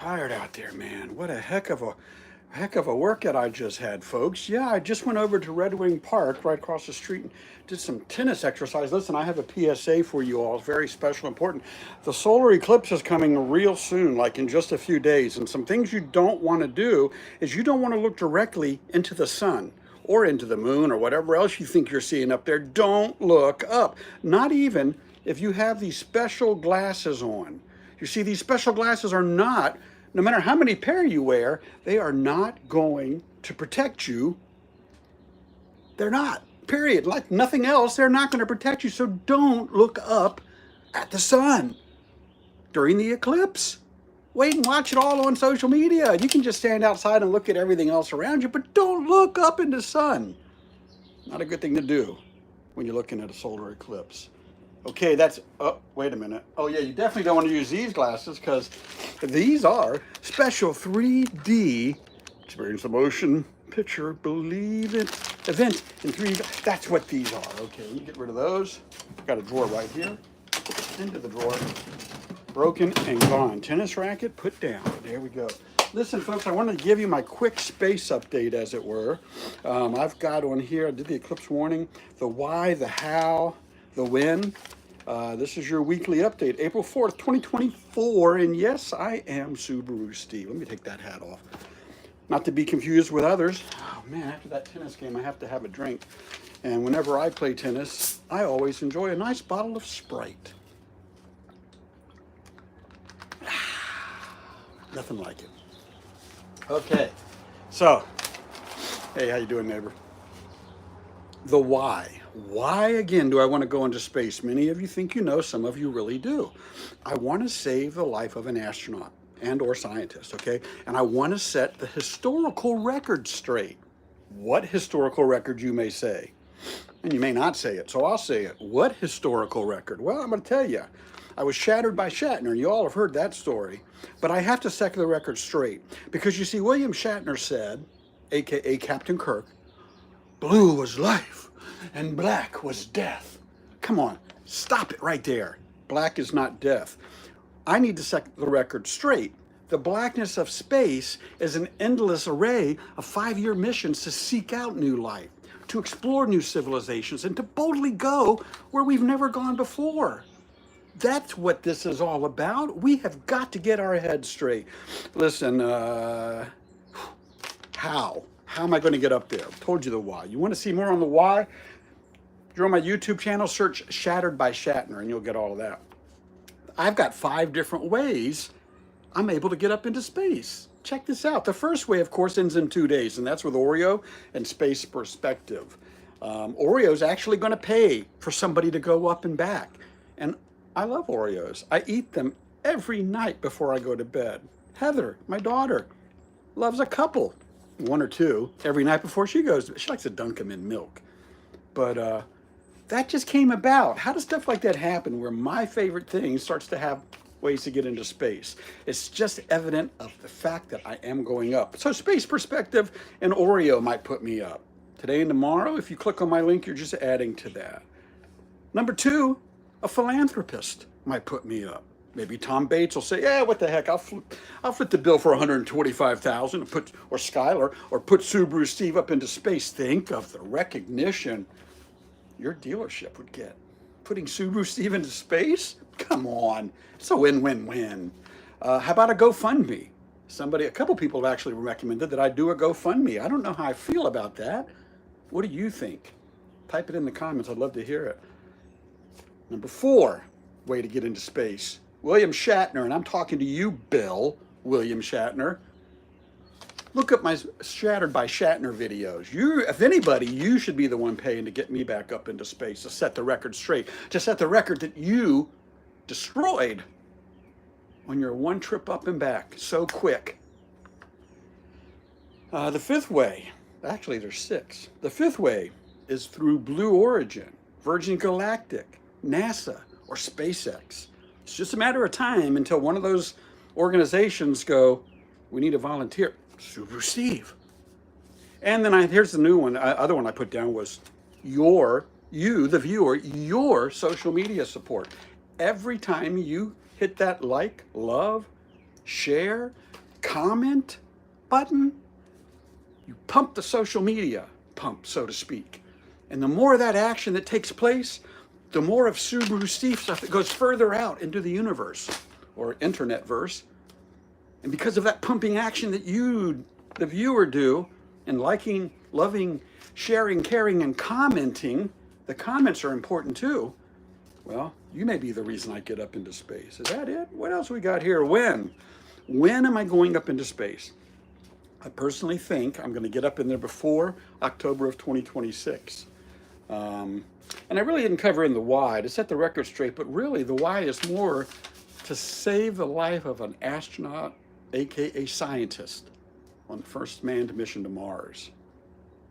Tired out there, man. What a heck of a workout I just had, folks. Yeah, I just went over to Red Wing Park right across the street and did some tennis exercise. Listen, I have a PSA for you all. It's very special, important. The solar eclipse is coming real soon, like in just a few days. And some things you don't want to do is you don't want to look directly into the sun or into the moon or whatever else you think you're seeing up there. Don't look up. Not even if you have these special glasses on. You see, these special glasses are not, no matter how many pair you wear, they are not going to protect you. They're not, period. Like nothing else, they're not going to protect you. So don't look up at the sun during the eclipse. Wait and watch it all on social media. You can just stand outside and look at everything else around you, but don't look up in the sun. Not a good thing to do when you're looking at a solar eclipse. Okay, oh, wait a minute. Oh yeah, you definitely don't want to use these glasses because these are special 3D experience the motion picture, believe it, event in 3D. That's what these are. Okay, let me get rid of those. Got a drawer right here. Into the drawer. Broken and gone. Tennis racket put down. There we go. Listen, folks, I wanted to give you my quick space update, as it were. I've got on here, I did the eclipse warning, the why, the how, the when. This is your weekly update, April 4th, 2024. And yes, I am SubaruSteve. Let me take that hat off. Not to be confused with others. Oh man, after that tennis game, I have to have a drink. And whenever I play tennis, I always enjoy a nice bottle of Sprite. Nothing like it. Okay, so, hey, how you doing, neighbor? The why. Why, again, do I want to go into space? Many of you think you know, some of you really do. I want to save the life of an astronaut and or scientist, okay? And I want to set the historical record straight. What historical record, you may say? And you may not say it, so I'll say it. What historical record? Well, I'm going to tell you. I was shattered by Shatner, and you all have heard that story. But I have to set the record straight. Because you see, William Shatner said, aka Captain Kirk, blue was life and black was death. Come on, stop it right there. Black is not death. I need to set the record straight. The blackness of space is an endless array of 5-year missions to seek out new life, to explore new civilizations, and to boldly go where we've never gone before. That's what this is all about. We have got to get our heads straight. Listen, how? How am I going to get up there? I've told you the why. You want to see more on the why? If you're on my YouTube channel, search Shattered by Shatner and you'll get all of that. I've got 5 different ways I'm able to get up into space. Check this out. The first way, of course, ends in 2 days, and that's with Oreo and Space Perspective. Oreo's actually going to pay for somebody to go up and back. And I love Oreos. I eat them every night before I go to bed. Heather, my daughter, loves a couple, 1 or 2, every night before she goes to bed. She likes to dunk them in milk. But that just came about. How does stuff like that happen where my favorite thing starts to have ways to get into space? It's just evident of the fact that I am going up. So Space Perspective and Oreo might put me up. Today and tomorrow, if you click on my link, you're just adding to that. Number 2, a philanthropist might put me up. Maybe Tom Bates will say, yeah, what the heck, I'll flip the bill for $125,000, or Skylar, or put SubaruSteve up into space. Think of the recognition your dealership would get. Putting SubaruSteve into space? Come on, it's a win-win-win. How about a GoFundMe? A couple people have actually recommended that I do a GoFundMe. I don't know how I feel about that. What do you think? Type it in the comments, I'd love to hear it. Number 4 way to get into space. William Shatner, and I'm talking to you, Bill, William Shatner. Look up my Shattered by Shatner videos. If anybody, you should be the one paying to get me back up into space, to set the record straight, to set the record that you destroyed on your 1 trip up and back so quick. The 5th way, actually there's 6. The 5th way is through Blue Origin, Virgin Galactic, NASA, or SpaceX. It's just a matter of time until one of those organizations go, we need a volunteer. SubaruSteve. And then here's the new one. Other one I put down was you, the viewer, your social media support. Every time you hit that like, love, share, comment button, you pump the social media pump, so to speak. And the more of that action that takes place, the more of SubaruSteve stuff that goes further out into the universe or internetverse. And because of that pumping action that you, the viewer, do in liking, loving, sharing, caring, and commenting, the comments are important too. Well, you may be the reason I get up into space. Is that it? What else we got here? When? When am I going up into space? I personally think I'm going to get up in there before October of 2026. And I really didn't cover in the why to set the record straight, but really the why is more to save the life of an astronaut, aka scientist, on the first manned mission to Mars.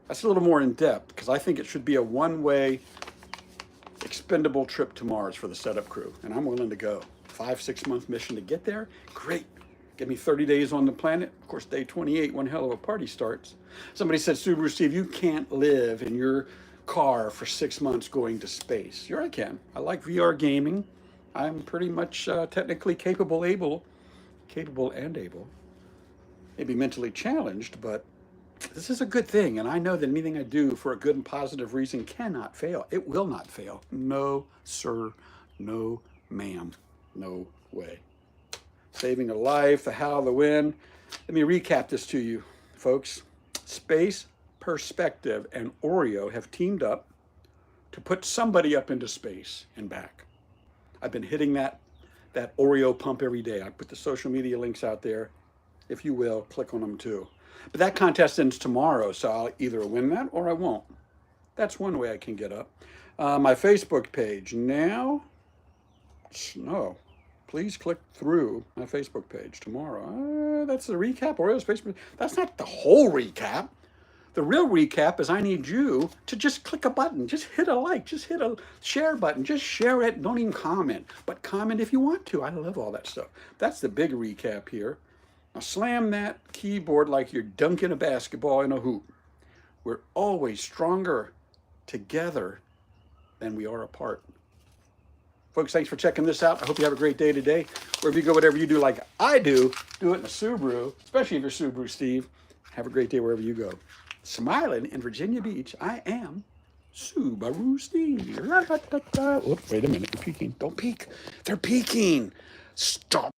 That's a little more in depth because I think it should be a one-way expendable trip to Mars for the setup crew, and I'm willing to go. 5-6 month mission to get there, great. Give me 30 days on the planet. Of course, day 28, one hell of a party starts. Somebody said, SubaruSteve, you can't live in your car for 6 months going to space. Sure I can. I like VR gaming. I'm pretty much technically capable and able. Maybe mentally challenged, but this is a good thing. And I know that anything I do for a good and positive reason cannot fail. It will not fail. No, sir. No, ma'am. No way. Saving a life, the how, the when. Let me recap this to you, folks. Space, Perspective, and Oreo have teamed up to put somebody up into space and back. I've been hitting that Oreo pump every day. I put the social media links out there. If you will, click on them too. But that contest ends tomorrow, so I'll either win that or I won't. That's one way I can get up. My Facebook page now, no. Please click through my Facebook page tomorrow. That's the recap, Oreo's Facebook. That's not the whole recap. The real recap is I need you to just click a button. Just hit a like. Just hit a share button. Just share it. Don't even comment. But comment if you want to. I love all that stuff. That's the big recap here. Now slam that keyboard like you're dunking a basketball in a hoop. We're always stronger together than we are apart. Folks, thanks for checking this out. I hope you have a great day today. Wherever you go, whatever you do like I do it in a Subaru, especially if you're SubaruSteve. Have a great day wherever you go. Smiling in Virginia Beach, I am SubaruSteve. Wait a minute, you're peeking. Don't peek. They're peeking. Stop.